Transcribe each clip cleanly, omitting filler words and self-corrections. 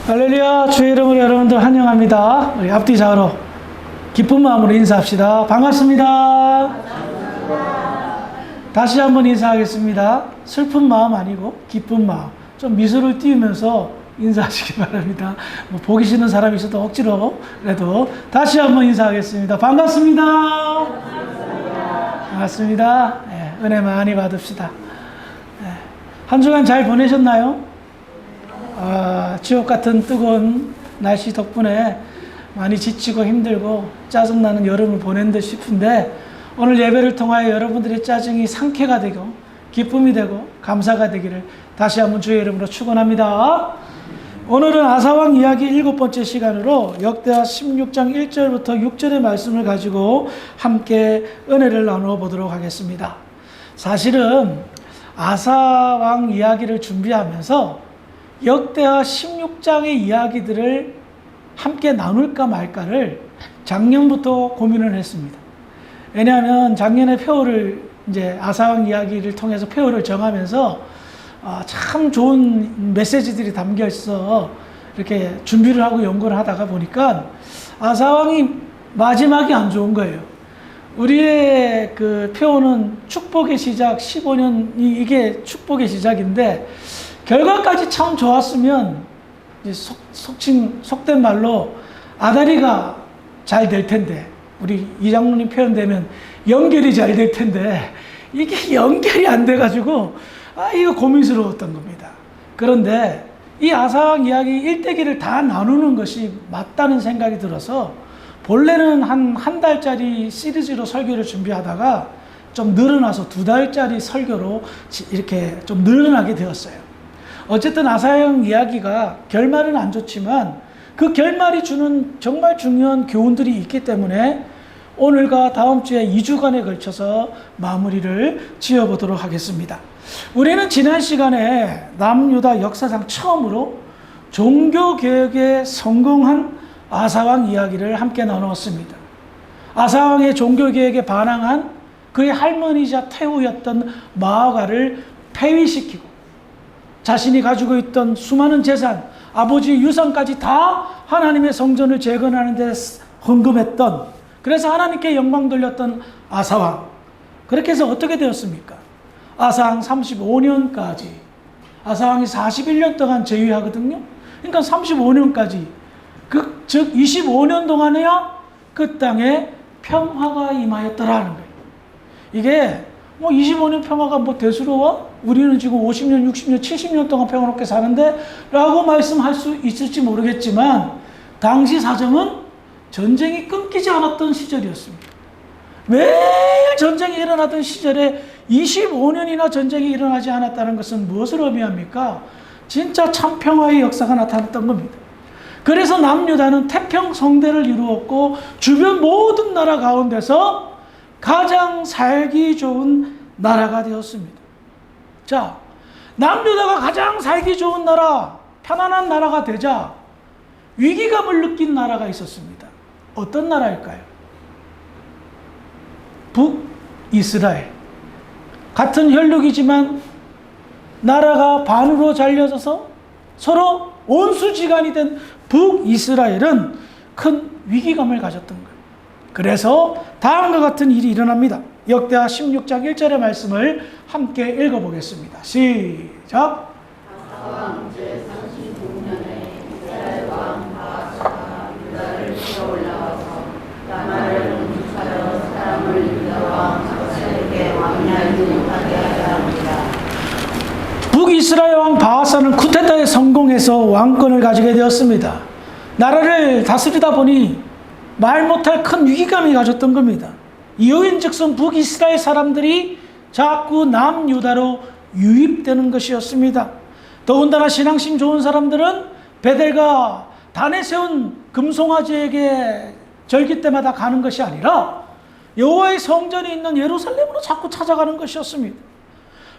할렐루야, 주의 이름으로 여러분들 환영합니다. 우리 앞뒤 좌우로 기쁜 마음으로 인사합시다. 반갑습니다. 다시 한번 인사하겠습니다. 슬픈 마음 아니고 기쁜 마음, 좀 미소를 띄우면서 인사하시기 바랍니다. 뭐 보기 싫은 사람이 있어도 억지로 그래도 다시 한번 인사하겠습니다. 반갑습니다. 반갑습니다. 네, 은혜 많이 받읍시다. 네, 한 주간 잘 보내셨나요? 지옥 같은 뜨거운 날씨 덕분에 많이 지치고 힘들고 짜증나는 여름을 보낸 듯 싶은데, 오늘 예배를 통하여 여러분들의 짜증이 상쾌가 되고 기쁨이 되고 감사가 되기를 다시 한번 주의 이름으로 축원합니다. 오늘은 아사왕 이야기 7번째 시간으로 역대하 16장 1절부터 6절의 말씀을 가지고 함께 은혜를 나누어 보도록 하겠습니다. 사실은 아사왕 이야기를 준비하면서 역대하 16장의 이야기들을 함께 나눌까 말까를 작년부터 고민을 했습니다. 왜냐하면 작년에 표어를 이제 아사왕 이야기를 통해서 표어를 정하면서 참 좋은 메시지들이 담겨 있어 이렇게 준비를 하고 연구를 하다가 보니까 아사왕이 마지막이 안 좋은 거예요. 우리의 그 표어는 축복의 시작 15년이 이게 축복의 시작인데, 결과까지 참 좋았으면 속된 말로 아다리가 잘 될 텐데, 우리 이장로님 표현되면 연결이 잘 될 텐데, 이게 연결이 안 돼가지고 이거 고민스러웠던 겁니다. 그런데 이 아사왕 이야기 일대기를 다 나누는 것이 맞다는 생각이 들어서 본래는 한 달짜리 시리즈로 설교를 준비하다가 좀 늘어나서 2달짜리 설교로 이렇게 좀 늘어나게 되었어요. 어쨌든 아사왕 이야기가 결말은 안 좋지만 그 결말이 주는 정말 중요한 교훈들이 있기 때문에 오늘과 다음 주에 2주간에 걸쳐서 마무리를 지어보도록 하겠습니다. 우리는 지난 시간에 남유다 역사상 처음으로 종교개혁에 성공한 아사왕 이야기를 함께 나누었습니다. 아사왕의 종교개혁에 반항한 그의 할머니이자 태후였던 마아가를 폐위시키고 자신이 가지고 있던 수많은 재산, 아버지의 유산까지 다 하나님의 성전을 재건하는 데 헌금했던, 그래서 하나님께 영광 돌렸던 아사왕. 그렇게 해서 어떻게 되었습니까? 아사왕 35년까지, 아사왕이 41년 동안 재위하거든요. 그러니까 35년까지, 즉 25년 동안에야 그 땅에 평화가 임하였더라는 거예요. 이게 25년 평화가 대수로워? 우리는 지금 50년, 60년, 70년 동안 평화롭게 사는데? 라고 말씀할 수 있을지 모르겠지만, 당시 사정은 전쟁이 끊기지 않았던 시절이었습니다. 매일 전쟁이 일어나던 시절에 25년이나 전쟁이 일어나지 않았다는 것은 무엇을 의미합니까? 진짜 참 평화의 역사가 나타났던 겁니다. 그래서 남유다는 태평성대를 이루었고 주변 모든 나라 가운데서 가장 살기 좋은 나라가 되었습니다. 자, 남유다가 가장 살기 좋은 나라, 편안한 나라가 되자 위기감을 느낀 나라가 있었습니다. 어떤 나라일까요? 북이스라엘. 같은 혈육이지만 나라가 반으로 잘려져서 서로 온수지간이 된 북이스라엘은 큰 위기감을 가졌던 거예요. 그래서 다음과 같은 일이 일어납니다. 역대하 16장 1절의 말씀을 함께 읽어보겠습니다. 시작. 아사왕 제39년에 이스라엘 왕 바아사가 유다를 치러 올라와서 라마를 공격하여 사람을 유다 왕 하사엘에게 왕위하지 못하게 하려 합니다. 북이스라엘 왕 바아사는 쿠데타에 성공해서 왕권을 가지게 되었습니다. 나라를 다스리다 보니 말 못할 큰 위기감이 가졌던 겁니다. 이유인즉슨 북이스라엘 사람들이 자꾸 남유다로 유입되는 것이었습니다. 더군다나 신앙심 좋은 사람들은 베델과 단에 세운 금송아지에게 절기 때마다 가는 것이 아니라 여호와의 성전이 있는 예루살렘으로 자꾸 찾아가는 것이었습니다.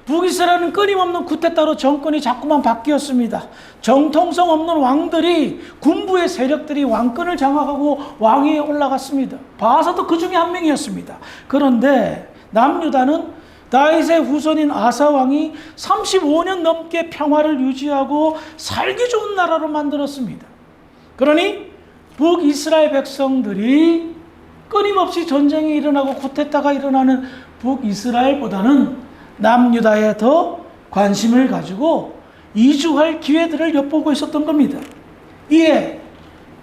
북이스라엘은 끊임없는 쿠데타로 정권이 자꾸만 바뀌었습니다. 정통성 없는 왕들이, 군부의 세력들이 왕권을 장악하고 왕위에 올라갔습니다. 바아사도 그 중에 한 명이었습니다. 그런데 남유다는 다윗의 후손인 아사 왕이 35년 넘게 평화를 유지하고 살기 좋은 나라로 만들었습니다. 그러니 북이스라엘 백성들이 끊임없이 전쟁이 일어나고 쿠데타가 일어나는 북이스라엘보다는 남유다에 더 관심을 가지고 이주할 기회들을 엿보고 있었던 겁니다. 이에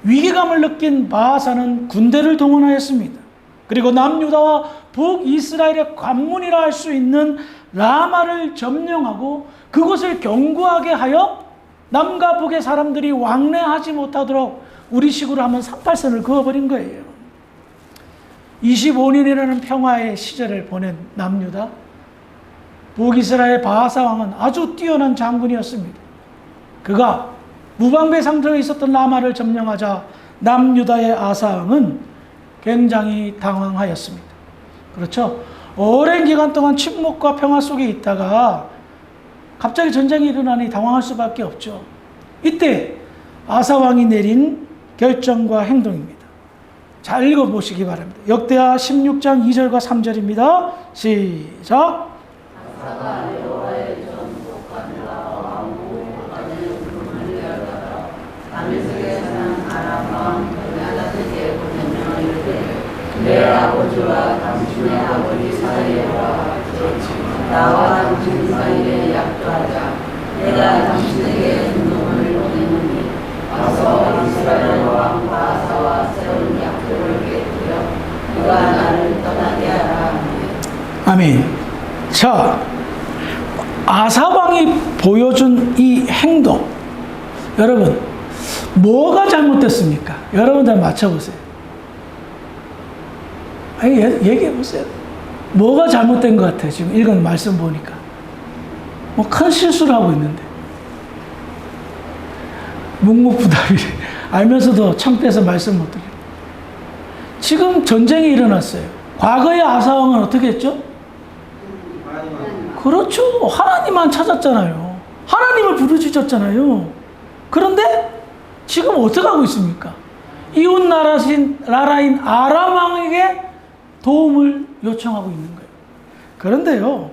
위기감을 느낀 바하사는 군대를 동원하였습니다. 그리고 남유다와 북이스라엘의 관문이라 할 수 있는 라마를 점령하고 그것을 견고하게 하여 남과 북의 사람들이 왕래하지 못하도록 우리식으로 하면 38선을 그어버린 거예요. 25년이라는 평화의 시절을 보낸 남유다, 북이스라엘 바하사 왕은 아주 뛰어난 장군이었습니다. 그가 무방비 상태에 있었던 라마를 점령하자 남유다의 아사 왕은 굉장히 당황하였습니다. 그렇죠? 오랜 기간 동안 침묵과 평화 속에 있다가 갑자기 전쟁이 일어나니 당황할 수밖에 없죠. 이때 아사 왕이 내린 결정과 행동입니다. 잘 읽어보시기 바랍니다. 역대하 16장 2절과 3절입니다. 시작. 아사가 여호와의 전복관과 왕국까지 문을 열다가 다메섹에 사는 아람 왕 베나다에게 보내며 이르되 내 아버지와 당신의 아버지 사이와 나와 당신 사이에 약조하자. 내가 당신에게 은동을 보내노니 와서 이스라엘 왕 바하사와 세운 약속을 깨뜨려 그가 나를 떠나게 하라. 아멘. 자, 아사왕이 보여준 이 행동, 여러분 뭐가 잘못됐습니까? 여러분들 맞춰보세요. 아니, 얘기해보세요. 뭐가 잘못된 것 같아요? 지금 읽은 말씀 보니까 뭐 큰 실수를 하고 있는데 묵묵부답이 알면서도 창피해서 말씀 못 드려요. 지금 전쟁이 일어났어요. 과거의 아사왕은 어떻게 했죠? 그렇죠. 하나님만 찾았잖아요. 하나님을 부르짖었잖아요. 그런데 지금 어떻게 하고 있습니까? 이웃 나라인 아람 왕에게 도움을 요청하고 있는 거예요. 그런데요,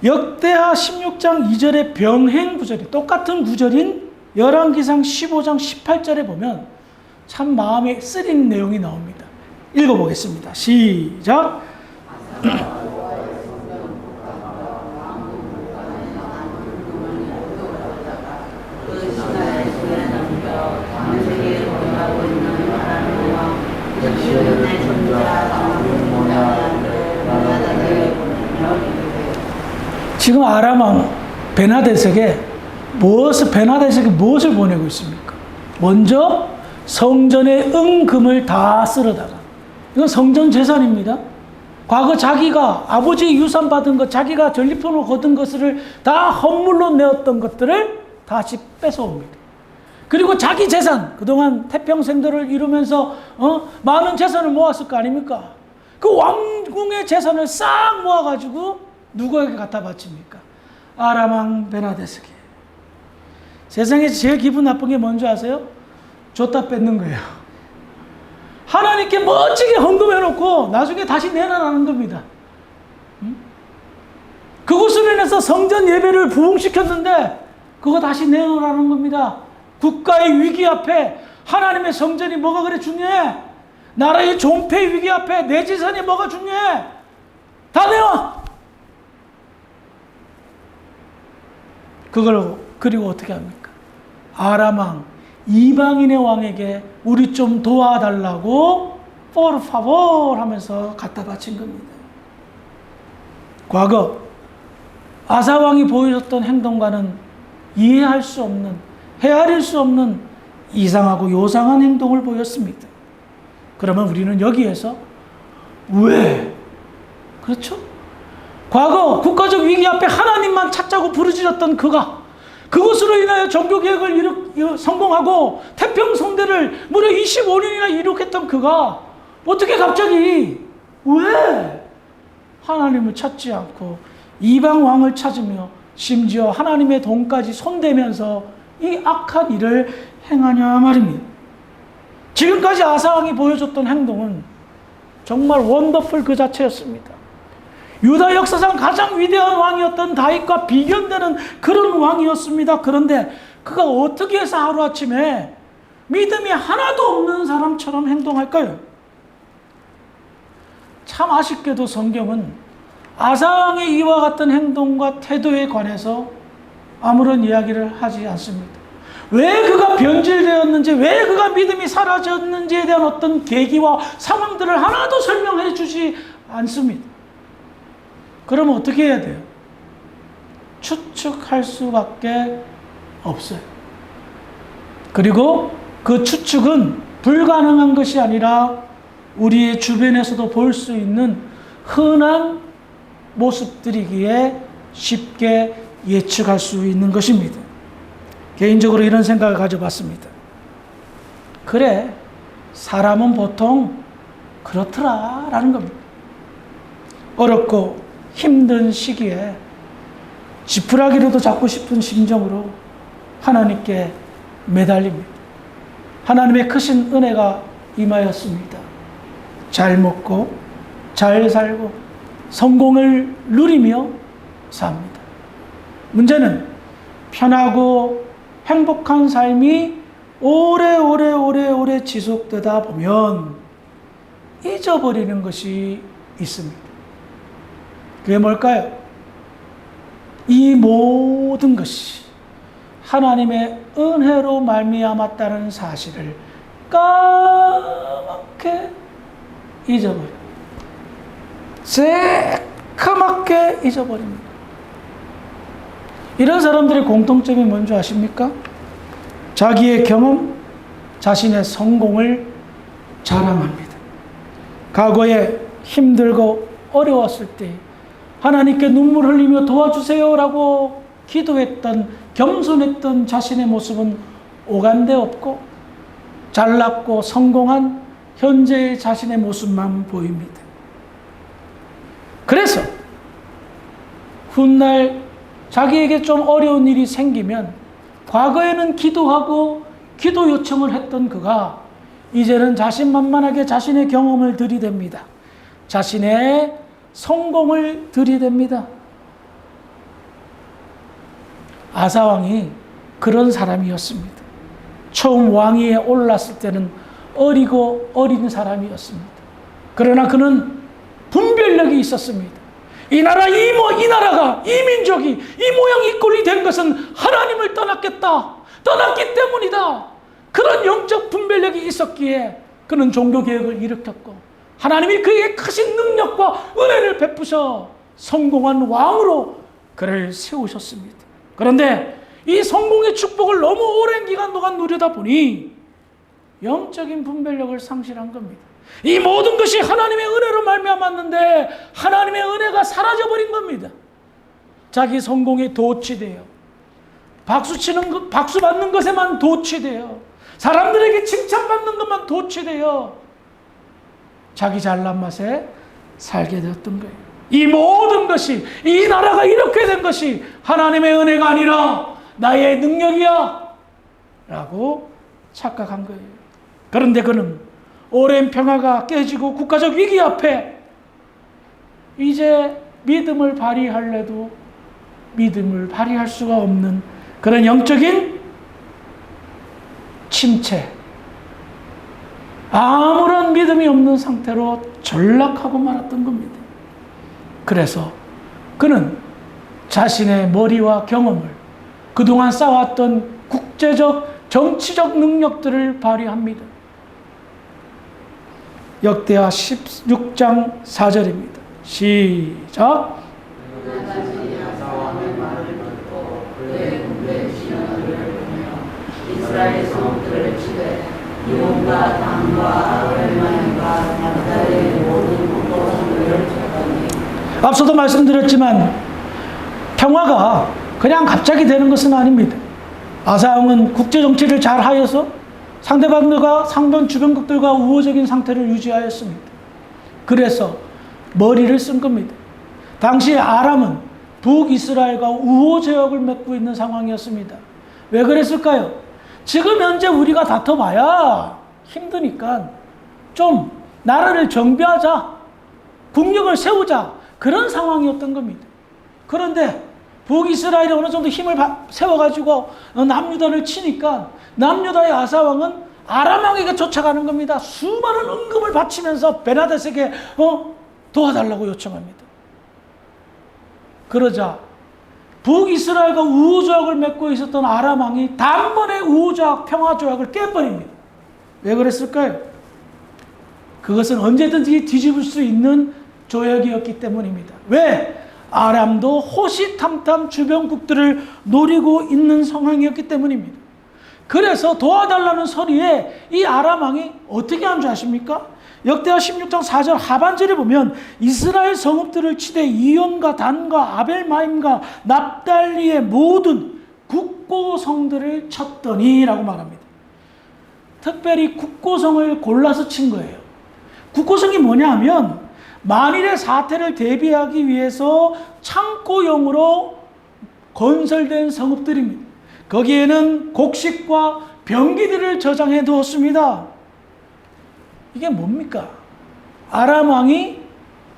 역대하 16장 2절의 병행 구절이 똑같은 구절인 열왕기상 15장 18절에 보면 참 마음에 쓰리는 내용이 나옵니다. 읽어보겠습니다. 시작. 지금 아람 왕 베나데색이 무엇을 보내고 있습니까? 먼저 성전의 은금을 다 쓸어다가, 이건 성전 재산입니다. 과거 자기가 아버지 유산 받은 것, 자기가 전리품으로 거둔 것을 다 헌물로 내었던 것들을 다시 뺏어옵니다. 그리고 자기 재산, 그동안 태평생도를 이루면서 많은 재산을 모았을 거 아닙니까? 그 왕궁의 재산을 싹 모아가지고 누구에게 갖다 바칩니까? 아람 왕 베나데스게. 세상에서 제일 기분 나쁜 게 뭔지 아세요? 줬다 뺏는 거예요. 하나님께 멋지게 헌금해놓고 나중에 다시 내놔라는 겁니다. 그것으로 인해서 성전 예배를 부흥시켰는데 그거 다시 내놓으라는 겁니다. 국가의 위기 앞에 하나님의 성전이 뭐가 그래 중요해? 나라의 존폐 위기 앞에 내 재산이 뭐가 중요해? 다 내와! 그걸 그리고 어떻게 합니까? 아람 왕, 이방인의 왕에게 우리 좀 도와달라고 por favor 하면서 갖다 바친 겁니다. 과거 아사 왕이 보여줬던 행동과는 이해할 수 없는, 헤아릴 수 없는 이상하고 요상한 행동을 보였습니다. 그러면 우리는 여기에서 왜? 그렇죠? 과거 국가적 위기 앞에 하나님만 찾자고 부르짖었던 그가 그것으로 인하여 종교개혁을 성공하고 태평성대를 무려 25년이나 이룩했던 그가 어떻게 갑자기 왜 하나님을 찾지 않고 이방 왕을 찾으며 심지어 하나님의 돈까지 손대면서 이 악한 일을 행하냐 말입니다. 지금까지 아사 왕이 보여줬던 행동은 정말 원더풀 그 자체였습니다. 유다 역사상 가장 위대한 왕이었던 다윗과 비견되는 그런 왕이었습니다. 그런데 그가 어떻게 해서 하루아침에 믿음이 하나도 없는 사람처럼 행동할까요? 참 아쉽게도 성경은 아사왕의 이와 같은 행동과 태도에 관해서 아무런 이야기를 하지 않습니다. 왜 그가 변질되었는지, 왜 그가 믿음이 사라졌는지에 대한 어떤 계기와 상황들을 하나도 설명해 주지 않습니다. 그러면 어떻게 해야 돼요? 추측할 수밖에 없어요. 그리고 그 추측은 불가능한 것이 아니라 우리의 주변에서도 볼 수 있는 흔한 모습들이기에 쉽게 예측할 수 있는 것입니다. 개인적으로 이런 생각을 가져봤습니다. 그래, 사람은 보통 그렇더라라는 겁니다. 어렵고 힘든 시기에 지푸라기라도 잡고 싶은 심정으로 하나님께 매달립니다. 하나님의 크신 은혜가 임하였습니다. 잘 먹고 잘 살고 성공을 누리며 삽니다. 문제는 편하고 행복한 삶이 오래오래 지속되다 보면 잊어버리는 것이 있습니다. 그게 뭘까요? 이 모든 것이 하나님의 은혜로 말미암았다는 사실을 까맣게 잊어버립니다. 새까맣게 잊어버립니다. 이런 사람들의 공통점이 뭔지 아십니까? 자기의 경험, 자신의 성공을 자랑합니다. 과거에 힘들고 어려웠을 때 하나님께 눈물 흘리며 도와주세요라고 기도했던, 겸손했던 자신의 모습은 오간데 없고 잘났고 성공한 현재의 자신의 모습만 보입니다. 그래서 훗날 자기에게 좀 어려운 일이 생기면 과거에는 기도하고 기도 요청을 했던 그가 이제는 자신만만하게 자신의 경험을 들이댑니다. 자신의 성공을 들이댑니다. 아사왕이 그런 사람이었습니다. 처음 왕위에 올랐을 때는 어리고 어린 사람이었습니다. 그러나 그는 분별력이 있었습니다. 이 나라가, 이 민족이, 이 모양 이 꼴이 된 것은 하나님을 떠났기 때문이다. 그런 영적 분별력이 있었기에 그는 종교개혁을 일으켰고 하나님이 그에게 크신 능력과 은혜를 베푸셔 성공한 왕으로 그를 세우셨습니다. 그런데 이 성공의 축복을 너무 오랜 기간 동안 누리다 보니 영적인 분별력을 상실한 겁니다. 이 모든 것이 하나님의 은혜로 말미암았는데 하나님의 은혜가 사라져버린 겁니다. 자기 성공에 도취돼요. 박수 받는 것에만 도취돼요. 사람들에게 칭찬받는 것만 도취돼요. 자기 잘난 맛에 살게 되었던 거예요. 이 모든 것이, 이 나라가 이렇게 된 것이 하나님의 은혜가 아니라 나의 능력이야 라고 착각한 거예요. 그런데 그는 오랜 평화가 깨지고 국가적 위기 앞에 이제 믿음을 발휘할래도 믿음을 발휘할 수가 없는 그런 영적인 침체, 아무런 믿음이 없는 상태로 전락하고 말았던 겁니다. 그래서 그는 자신의 머리와 경험을, 그동안 쌓아왔던 국제적, 정치적 능력들을 발휘합니다. 역대하 16장 4절입니다. 시작. 이스라엘 성들을 치되 유온과 당과 얼마인가 남자의 모든 목도성들을 쳤더니. 앞서도 말씀드렸지만 평화가 그냥 갑자기 되는 것은 아닙니다. 아사왕은 국제정치를 잘 하여서 상대방들과 상변 주변국들과 우호적인 상태를 유지하였습니다. 그래서 머리를 쓴 겁니다. 당시 아람은 북이스라엘과 우호 제약을 맺고 있는 상황이었습니다. 왜 그랬을까요? 지금 현재 우리가 다퉈봐야 힘드니까 좀 나라를 정비하자, 국력을 세우자, 그런 상황이었던 겁니다. 그런데 북이스라엘이 어느 정도 힘을 세워가지고 남유다를 치니까 남유다의 아사왕은 아람왕에게 쫓아가는 겁니다. 수많은 은금을 바치면서 베나닷에게 도와달라고 요청합니다. 그러자 북이스라엘과 우호조약을 맺고 있었던 아람왕이 단번에 우호조약, 평화조약을 깨버립니다. 왜 그랬을까요? 그것은 언제든지 뒤집을 수 있는 조약이었기 때문입니다. 왜? 아람도 호시탐탐 주변국들을 노리고 있는 상황이었기 때문입니다. 그래서 도와달라는 소리에 이 아람왕이 어떻게 한 줄 아십니까? 역대하 16장 4절 하반절에 보면 이스라엘 성읍들을 치되 이온과 단과 아벨마임과 납달리의 모든 국고성들을 쳤더니 라고 말합니다. 특별히 국고성을 골라서 친 거예요. 국고성이 뭐냐 하면 만일의 사태를 대비하기 위해서 창고용으로 건설된 성읍들입니다. 거기에는 곡식과 병기들을 저장해 두었습니다. 이게 뭡니까? 아람 왕이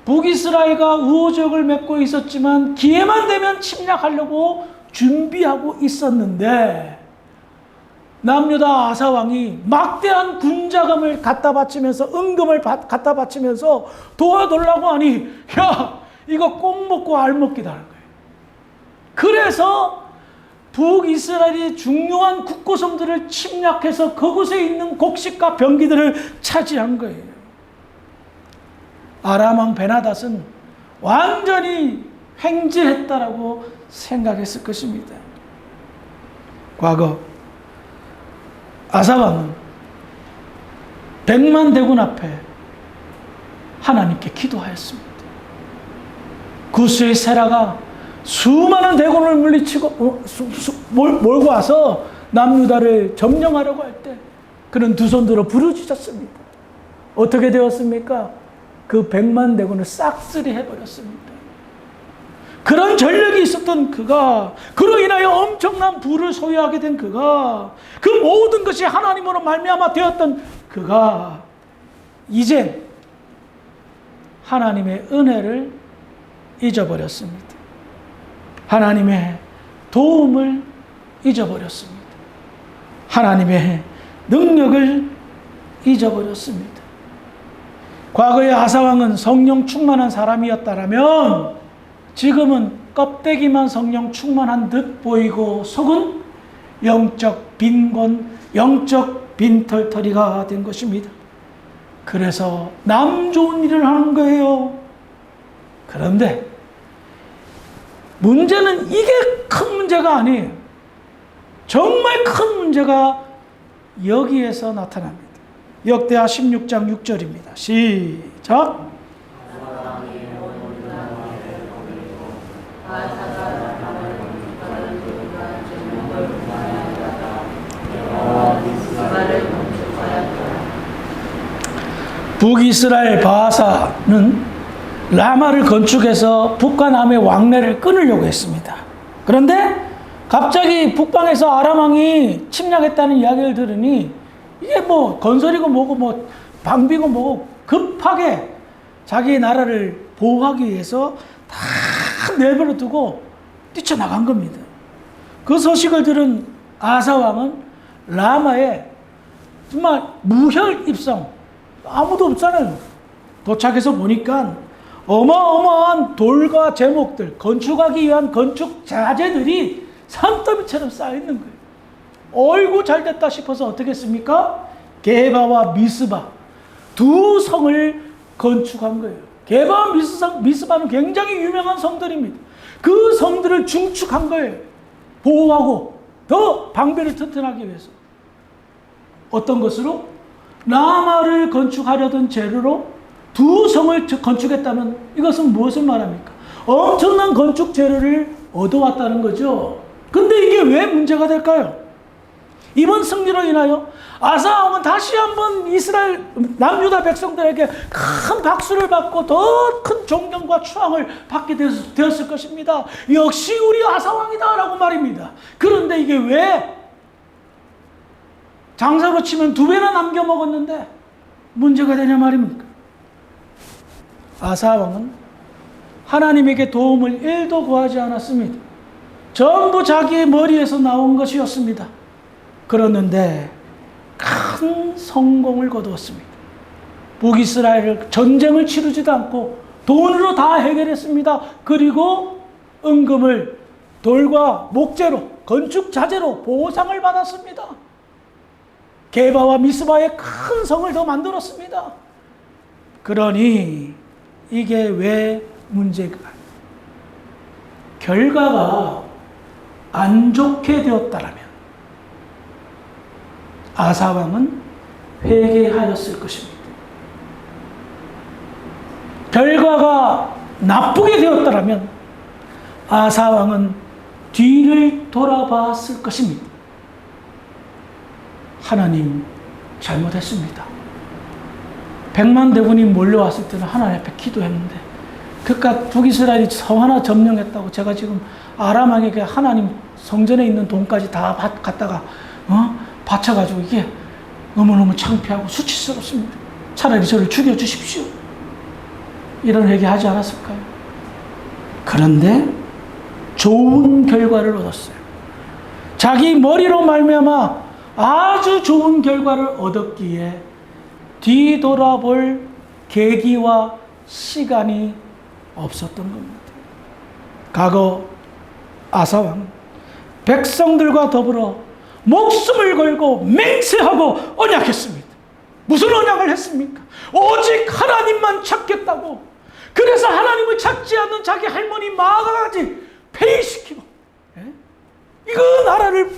북이스라엘과 우호적을 맺고 있었지만 기회만 되면 침략하려고 준비하고 있었는데 남유다 아사 왕이 막대한 군자금을 갖다 바치면서 은금을 갖다 바치면서 도와달라고 하니 야 이거 꼭 먹고 알 먹기다 하는 거예요. 그래서 북이스라엘이 중요한 국고성들을 침략해서 그곳에 있는 곡식과 병기들을 차지한 거예요. 아람 왕 베나닷은 완전히 횡재했다라고 생각했을 것입니다. 과거 아사 왕은 100만 대군 앞에 하나님께 기도하였습니다. 구스의 세라가 수많은 대군을 물리치고 몰고 와서 남유다를 점령하려고 할 때 그는 두 손 들어 부르짖었습니다. 어떻게 되었습니까? 그 100만 대군을 싹쓸이 해버렸습니다. 그런 전력이 있었던 그가, 그로 인하여 엄청난 부를 소유하게 된 그가, 그 모든 것이 하나님으로 말미암아 되었던 그가 이제 하나님의 은혜를 잊어버렸습니다. 하나님의 도움을 잊어버렸습니다. 하나님의 능력을 잊어버렸습니다. 과거의 아사왕은 성령 충만한 사람이었다면 지금은 껍데기만 성령 충만한 듯 보이고 속은 영적 빈곤, 영적 빈털터리가 된 것입니다. 그래서 남 좋은 일을 하는 거예요. 그런데 문제는 이게 큰 문제가 아니에요. 정말 큰 문제가 여기에서 나타납니다. 역대하 16장 6절입니다. 시작. 북이스라엘 바하사는 라마를 건축해서 북과 남의 왕래를 끊으려고 했습니다. 그런데 갑자기 북방에서 아람 왕이 침략했다는 이야기를 들으니 이게 뭐 건설이고 뭐고 뭐 방비고 뭐고 급하게 자기 나라를 보호하기 위해서 다 내버려 두고 뛰쳐나간 겁니다. 그 소식을 들은 아사 왕은 라마에 정말 무혈입성, 아무도 없잖아요. 도착해서 보니까 어마어마한 돌과 제목들, 건축하기 위한 건축 자재들이 산더미처럼 쌓여있는 거예요. 어이구 잘됐다 싶어서 어떻게 했습니까? 게바와 미스바 두 성을 건축한 거예요. 게바와 미스바는 굉장히 유명한 성들입니다. 그 성들을 중축한 거예요. 보호하고 더 방배를 튼튼하기 위해서. 어떤 것으로? 라마를 건축하려던 재료로 두 성을 건축했다면 이것은 무엇을 말합니까? 엄청난 건축 재료를 얻어왔다는 거죠. 근데 이게 왜 문제가 될까요? 이번 승리로 인하여 아사 왕은 다시 한번 이스라엘 남유다 백성들에게 큰 박수를 받고 더 큰 존경과 추앙을 받게 되었을 것입니다. 역시 우리 아사 왕이다 라고 말입니다. 그런데 이게 왜 장사로 치면 2배나 남겨 먹었는데 문제가 되냐 말입니까? 아사 왕은 하나님에게 도움을 1도 구하지 않았습니다. 전부 자기의 머리에서 나온 것이었습니다. 그러는데 큰 성공을 거두었습니다. 북이스라엘 전쟁을 치르지도 않고 돈으로 다 해결했습니다. 그리고 은금을 돌과 목재로, 건축 자재로 보상을 받았습니다. 게바와 미스바의 큰 성을 더 만들었습니다. 그러니 이게 왜 문제가? 결과가 안 좋게 되었다라면 아사왕은 회개하였을 것입니다. 결과가 나쁘게 되었다라면 아사왕은 뒤를 돌아봤을 것입니다. 하나님 잘못했습니다. 100만 대군이 몰려왔을 때는 하나님 앞에 기도했는데 그깟 북이스라엘이 성 하나 점령했다고 제가 지금 아람 왕에게 하나님 성전에 있는 돈까지 다 갖다가 바쳐가지고 이게 너무너무 창피하고 수치스럽습니다. 차라리 저를 죽여주십시오. 이런 얘기하지 않았을까요? 그런데 좋은 결과를 얻었어요. 자기 머리로 말미암아 아주 좋은 결과를 얻었기에 뒤돌아볼 계기와 시간이 없었던 겁니다. 과거 아사왕 백성들과 더불어 목숨을 걸고 맹세하고 언약했습니다. 무슨 언약을 했습니까? 오직 하나님만 찾겠다고. 그래서 하나님을 찾지 않는 자기 할머니 마아가지 폐위시키고, 이거 나라를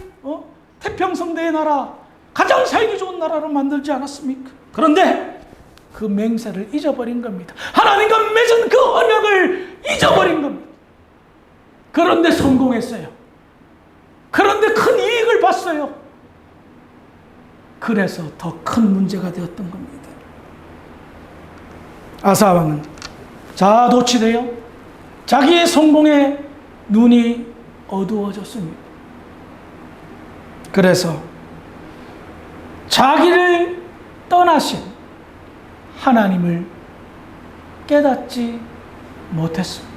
태평성대의 나라, 가장 살기 좋은 나라로 만들지 않았습니까? 그런데 그 맹세를 잊어버린 겁니다. 하나님과 맺은 그 언약을 잊어버린 겁니다. 그런데 성공했어요. 그런데 큰 이익을 봤어요. 그래서 더 큰 문제가 되었던 겁니다. 아사왕은 자아도취되어 자기의 성공에 눈이 어두워졌습니다. 그래서 자기를 떠나신 하나님을 깨닫지 못했습니다.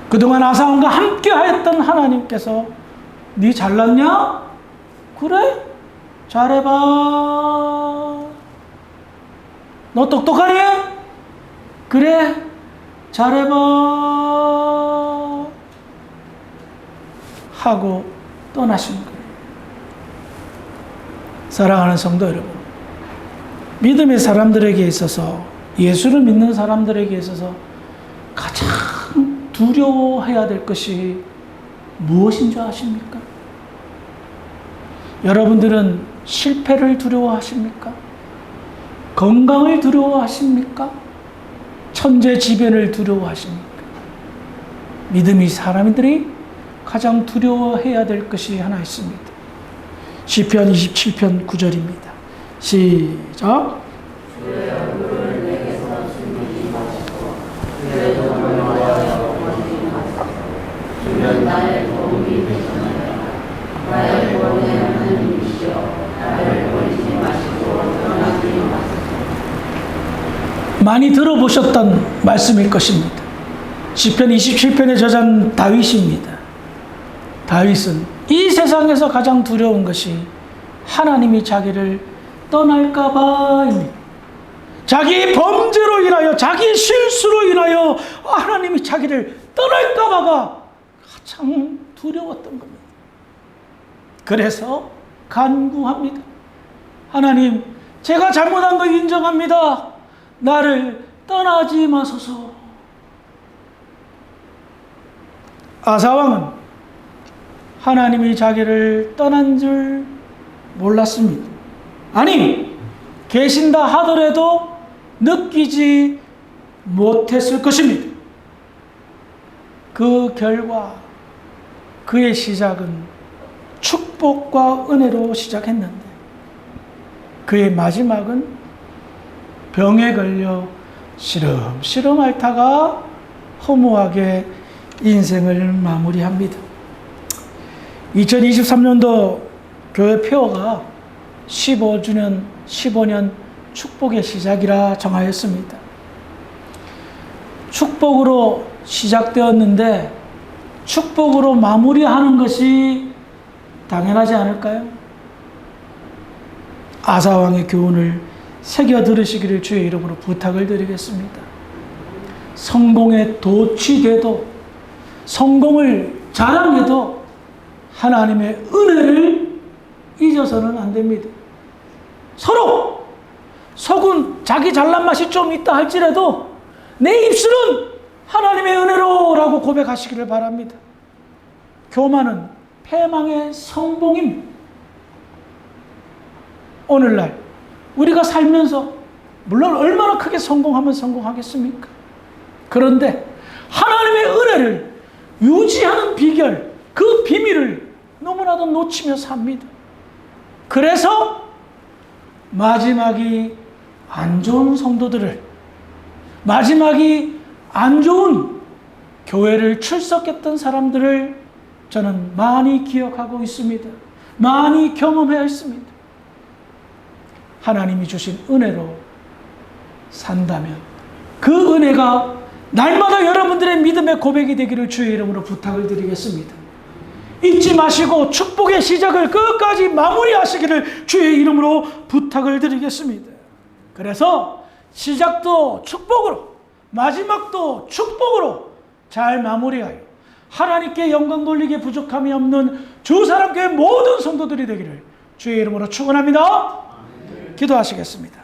그동안 아사왕과 함께 하였던 하나님께서 네 잘났냐? 그래? 잘해봐. 너 똑똑하니? 그래? 잘해봐. 하고 떠나신 거예요. 사랑하는 성도 여러분, 믿음의 사람들에게 있어서, 예수를 믿는 사람들에게 있어서 가장 두려워해야 될 것이 무엇인 줄 아십니까? 여러분들은 실패를 두려워하십니까? 건강을 두려워하십니까? 천재지변을 두려워하십니까? 믿음의 사람들이 가장 두려워해야 될 것이 하나 있습니다. 시편 27편 9절입니다. 시작. 주의 얼굴을 내게서 숨기지 마시고 주의 도움을 위하여 보내지 마시고 주는 나의 도움이 되시나이다. 나의 구원의 하나님이시여 나를 버리지 마시고 떠나지 마시고. 많이 들어보셨던 말씀일 것입니다. 시편 27편의 저자는 다윗입니다. 다윗은 이 세상에서 가장 두려운 것이 하나님이 자기를 떠날까봐입니다. 자기의 범죄로 인하여, 자기의 실수로 인하여 하나님이 자기를 떠날까봐가 가장 두려웠던 겁니다. 그래서 간구합니다. 하나님, 제가 잘못한 거 인정합니다. 나를 떠나지 마소서. 아사왕은 하나님이 자기를 떠난 줄 몰랐습니다. 아니, 계신다 하더라도 느끼지 못했을 것입니다. 그 결과 그의 시작은 축복과 은혜로 시작했는데 그의 마지막은 병에 걸려 시름시름 앓다가 허무하게 인생을 마무리합니다. 2023년도 교회 폐허가 15년 축복의 시작이라 정하였습니다. 축복으로 시작되었는데 축복으로 마무리하는 것이 당연하지 않을까요? 아사왕의 교훈을 새겨 들으시기를 주의 이름으로 부탁을 드리겠습니다. 성공에 도취돼도 성공을 자랑해도 하나님의 은혜를 잊어서는 안 됩니다. 서로 속은 자기 잘난 맛이 좀 있다 할지라도 내 입술은 하나님의 은혜로라고 고백하시기를 바랍니다. 교만은 패망의 성봉입니다. 오늘날 우리가 살면서 물론 얼마나 크게 성공하면 성공하겠습니까? 그런데 하나님의 은혜를 유지하는 비결, 그 비밀을 너무나도 놓치며 삽니다. 그래서 마지막이 안 좋은 성도들을, 마지막이 안 좋은 교회를 출석했던 사람들을 저는 많이 기억하고 있습니다. 많이 경험해야 했습니다. 하나님이 주신 은혜로 산다면 그 은혜가 날마다 여러분들의 믿음의 고백이 되기를 주의 이름으로 부탁을 드리겠습니다. 잊지 마시고 축복의 시작을 끝까지 마무리하시기를 주의 이름으로 부탁을 드리겠습니다. 그래서 시작도 축복으로 마지막도 축복으로 잘 마무리하여 하나님께 영광 돌리기에 부족함이 없는 주사랑교회 모든 성도들이 되기를 주의 이름으로 축원합니다. 기도하시겠습니다.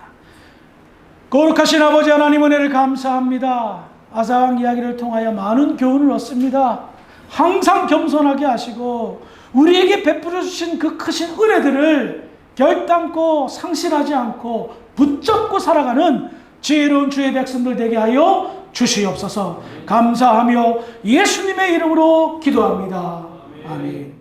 거룩하신 아버지 하나님 은혜를 감사합니다. 아사왕 이야기를 통하여 많은 교훈을 얻습니다. 항상 겸손하게 하시고 우리에게 베풀어 주신 그 크신 은혜들을 결단코 상실하지 않고 붙잡고 살아가는 지혜로운 주의 백성들 되게 하여 주시옵소서. 감사하며 예수님의 이름으로 기도합니다. 아멘.